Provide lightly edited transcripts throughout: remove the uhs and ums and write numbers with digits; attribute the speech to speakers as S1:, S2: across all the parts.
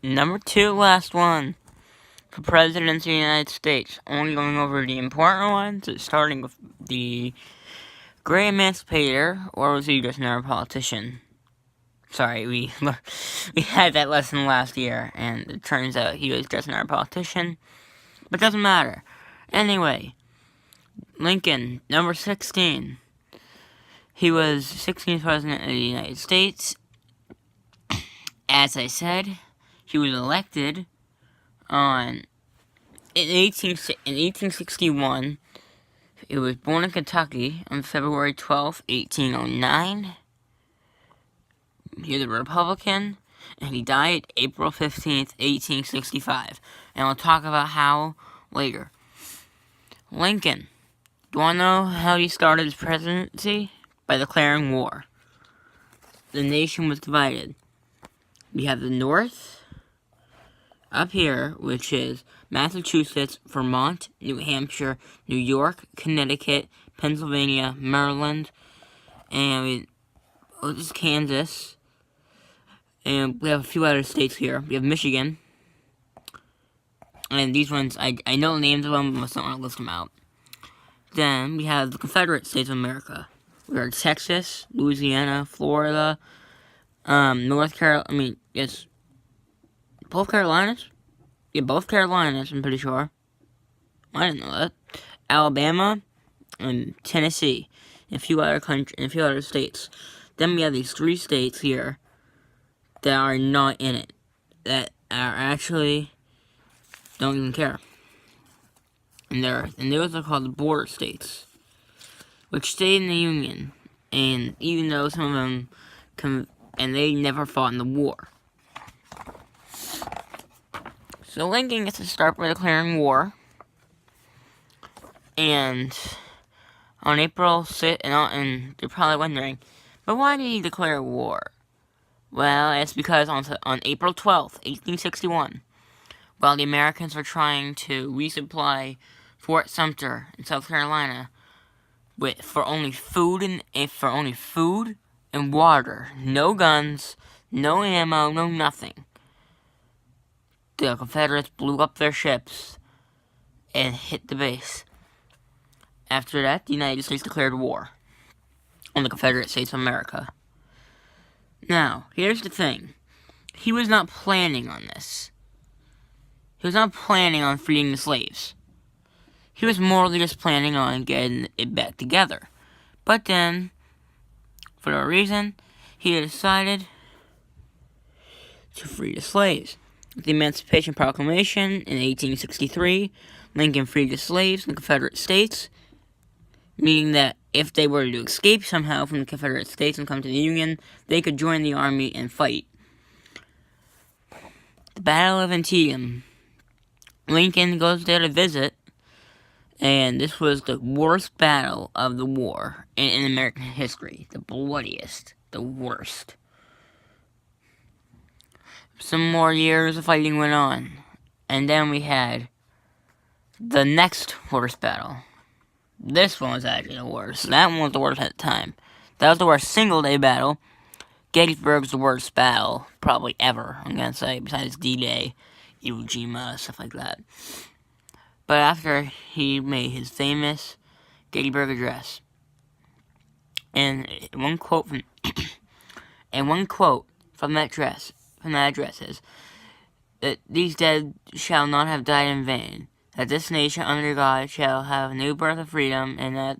S1: Number 2, last one. For President of the United States. Only going over the important ones, starting with the Great Emancipator, or was he just another politician? Sorry, we had that lesson last year, and it turns out he was just another politician. But doesn't matter. Anyway, Lincoln, number 16. He was 16th President of the United States. As I said, he was elected in 1861. He was born in Kentucky on February 12th, 1809. He was a Republican, and he died April 15th, 1865. And we'll talk about how later. Lincoln. Do you want to know how he started his presidency? By declaring war. The nation was divided. We have the North up here, which is Massachusetts, Vermont, New Hampshire, New York, Connecticut, Pennsylvania, Maryland, and this is Kansas. And we have a few other states here. We have Michigan. And these ones, I know the names of them, but I don't want to list them out. Then we have the Confederate States of America. We are Texas, Louisiana, Florida, North Carolina, yes, both Carolinas? Yeah, both Carolinas, I'm pretty sure. I didn't know that. Alabama, and Tennessee, and a few other states. Then we have these 3 states here that are not in it, that are actually don't even care. And those are called the border states, which stayed in the Union, and even though some of them they never fought in the war. So Lincoln gets to start by declaring war, and on April 6th, and you're probably wondering, but why did he declare war? Well, it's because on April 12th, 1861, while the Americans were trying to resupply Fort Sumter in South Carolina for only food and water, no guns, no ammo, no nothing, the Confederates blew up their ships and hit the base. After that, the United States declared war on the Confederate States of America. Now, here's the thing. He was not planning on this. He was not planning on freeing the slaves. He was morally just planning on getting it back together. But then, for a reason, he decided to free the slaves. With the Emancipation Proclamation in 1863, Lincoln freed the slaves in the Confederate States, meaning that if they were to escape somehow from the Confederate States and come to the Union, they could join the army and fight. The Battle of Antietam. Lincoln goes there to visit, and this was the worst battle of the war in American history. The bloodiest. The worst. Some more years of fighting went on, and then we had the next worst battle. This one was actually the worst. That one was the worst at the time. That was the worst single-day battle. Gettysburg's the worst battle, probably ever, I'm gonna say, besides D-Day, Iwo Jima, stuff like that. But after he made his famous Gettysburg Address, and one quote from that address is that these dead shall not have died in vain, that this nation under God shall have a new birth of freedom, and that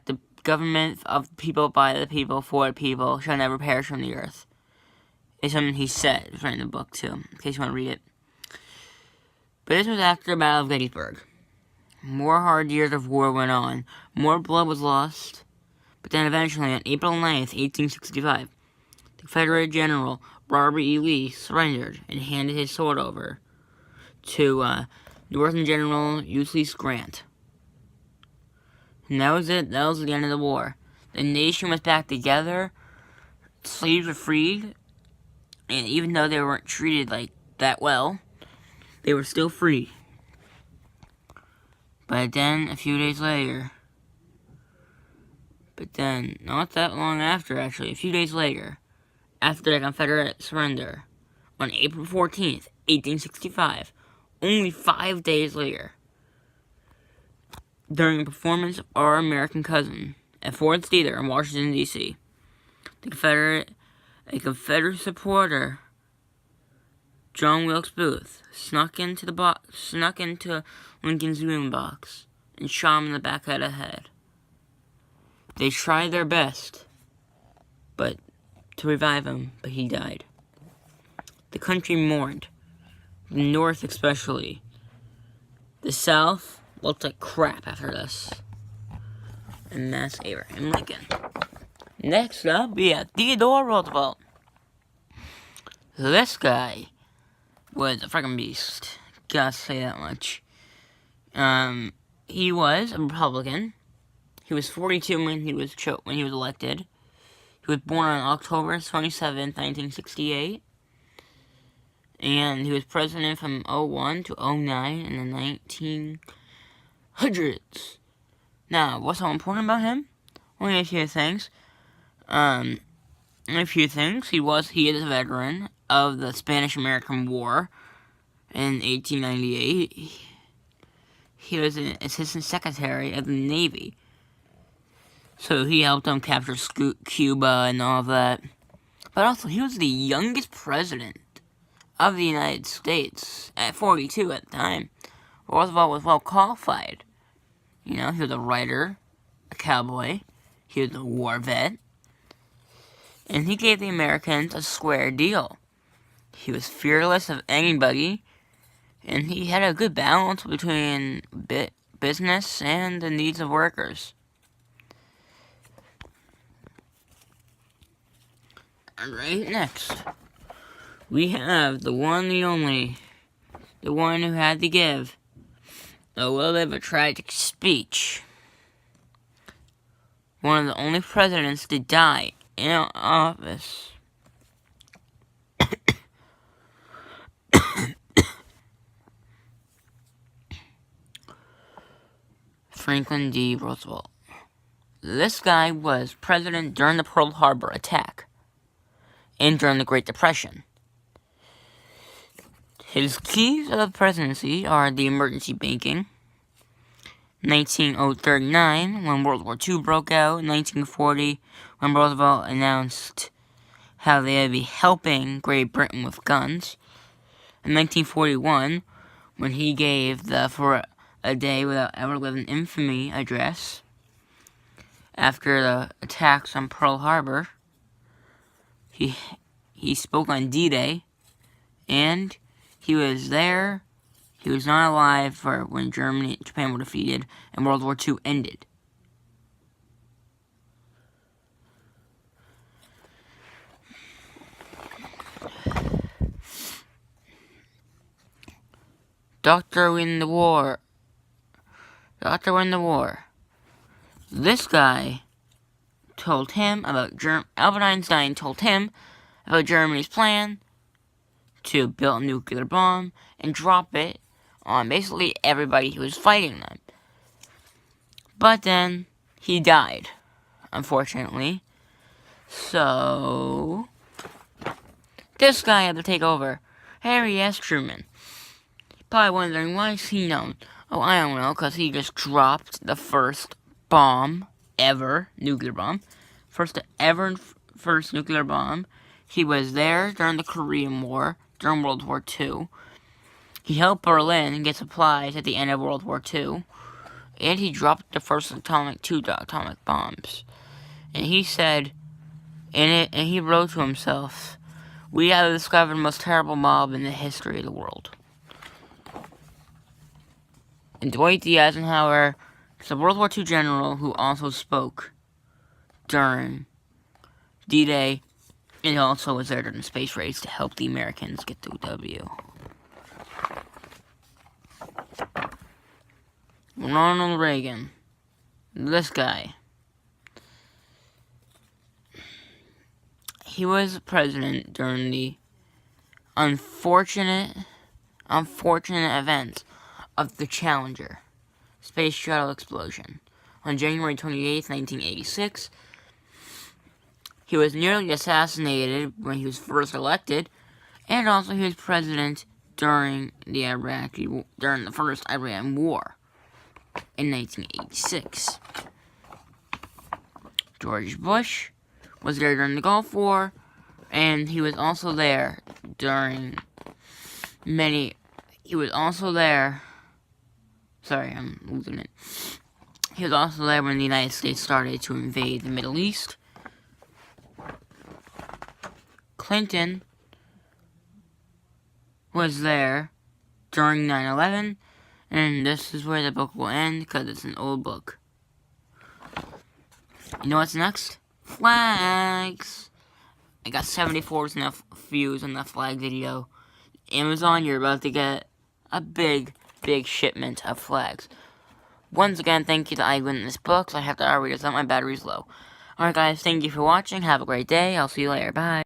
S1: the government of the people, by the people, for the people, shall never perish from the earth. It's something he said. It's right in the book, too, in case you want to read it. But this was after the Battle of Gettysburg. More hard years of war went on. More blood was lost. But then eventually, on April 9th, 1865, the Confederate General Robert E. Lee surrendered and handed his sword over to Northern General Ulysses Grant. And that was it. That was the end of the war. The nation was back together. Slaves were freed. And even though they weren't treated like that well, they were still free. But then, a few days later, not that long after, actually, a few days later, after the Confederate surrender, on April 14th, 1865, only 5 days later, during a performance of Our American Cousin at Ford's Theater in Washington, D.C. A Confederate supporter, John Wilkes Booth, snuck into Lincoln's boombox and shot him in the back of the head. They tried their best to revive him, but he died. The country mourned, the North especially. The South looked like crap after this. And that's Abraham Lincoln. Next up, we have Theodore Roosevelt. This guy was a freaking beast. Gotta say that much. He was a Republican. He was 42 when he was elected. He was born on October 27th, 1968. And he was president from 01 to 09 in the 1900s. Now, what's so important about him? Only a few things. He is a veteran of the Spanish-American War in 1898. He was an assistant secretary of the Navy. So he helped them capture Cuba and all of that. But also, he was the youngest president of the United States at 42 at the time. Roosevelt was well qualified. He was a writer, a cowboy, he was a war vet, and he gave the Americans a square deal. He was fearless of anybody, and he had a good balance between business and the needs of workers. Alright, next, we have the one, the only, the one who had to give a little bit of a tragic speech. One of the only presidents to die in office. Franklin D. Roosevelt. This guy was president during the Pearl Harbor attack and during the Great Depression. His keys of the presidency are the emergency banking, 1939, when World War II broke out, 1940, when Roosevelt announced how they would be helping Great Britain with guns, in 1941, when he gave the For a Day Without Ever Living Infamy address after the attacks on Pearl Harbor. He spoke on D-Day, and he was there. He was not alive for when Germany and Japan were defeated and World War II ended. Doctor in the War. This guy told him about Albert Einstein told him about Germany's plan to build a nuclear bomb and drop it on basically everybody who was fighting them. But then he died, unfortunately. So this guy had to take over. Harry S. Truman. Probably wondering, why is he known? Oh, I don't know, because he just dropped the first bomb ever, nuclear bomb. First nuclear bomb. He was there during the Korean War, during World War II. He helped Berlin get supplies at the end of World War II. And he dropped the first two atomic bombs. And he said, and he wrote to himself, "We have discovered the most terrible mob in the history of the world." And Dwight D. Eisenhower is a World War II general who also spoke during D-Day and also was there during the space race to help the Americans get the W. Ronald Reagan. This guy. He was president during the unfortunate events of the Challenger space shuttle explosion on January 28, 1986. He was nearly assassinated when he was first elected, And also he was president during during the first Iran War in 1986. George Bush was there during the Gulf War, and he was also there during he was also there, sorry, I'm losing it. He was also there when the United States started to invade the Middle East. Clinton was there during 9/11, and this is where the book will end because it's an old book. You know what's next? Flags! I got 74 enough views on that flag video. Amazon, you're about to get a big shipment of flags. Once again, thank you to Eyewitness Books. I have to hurry because my battery's low. Alright guys, thank you for watching. Have a great day. I'll see you later. Bye.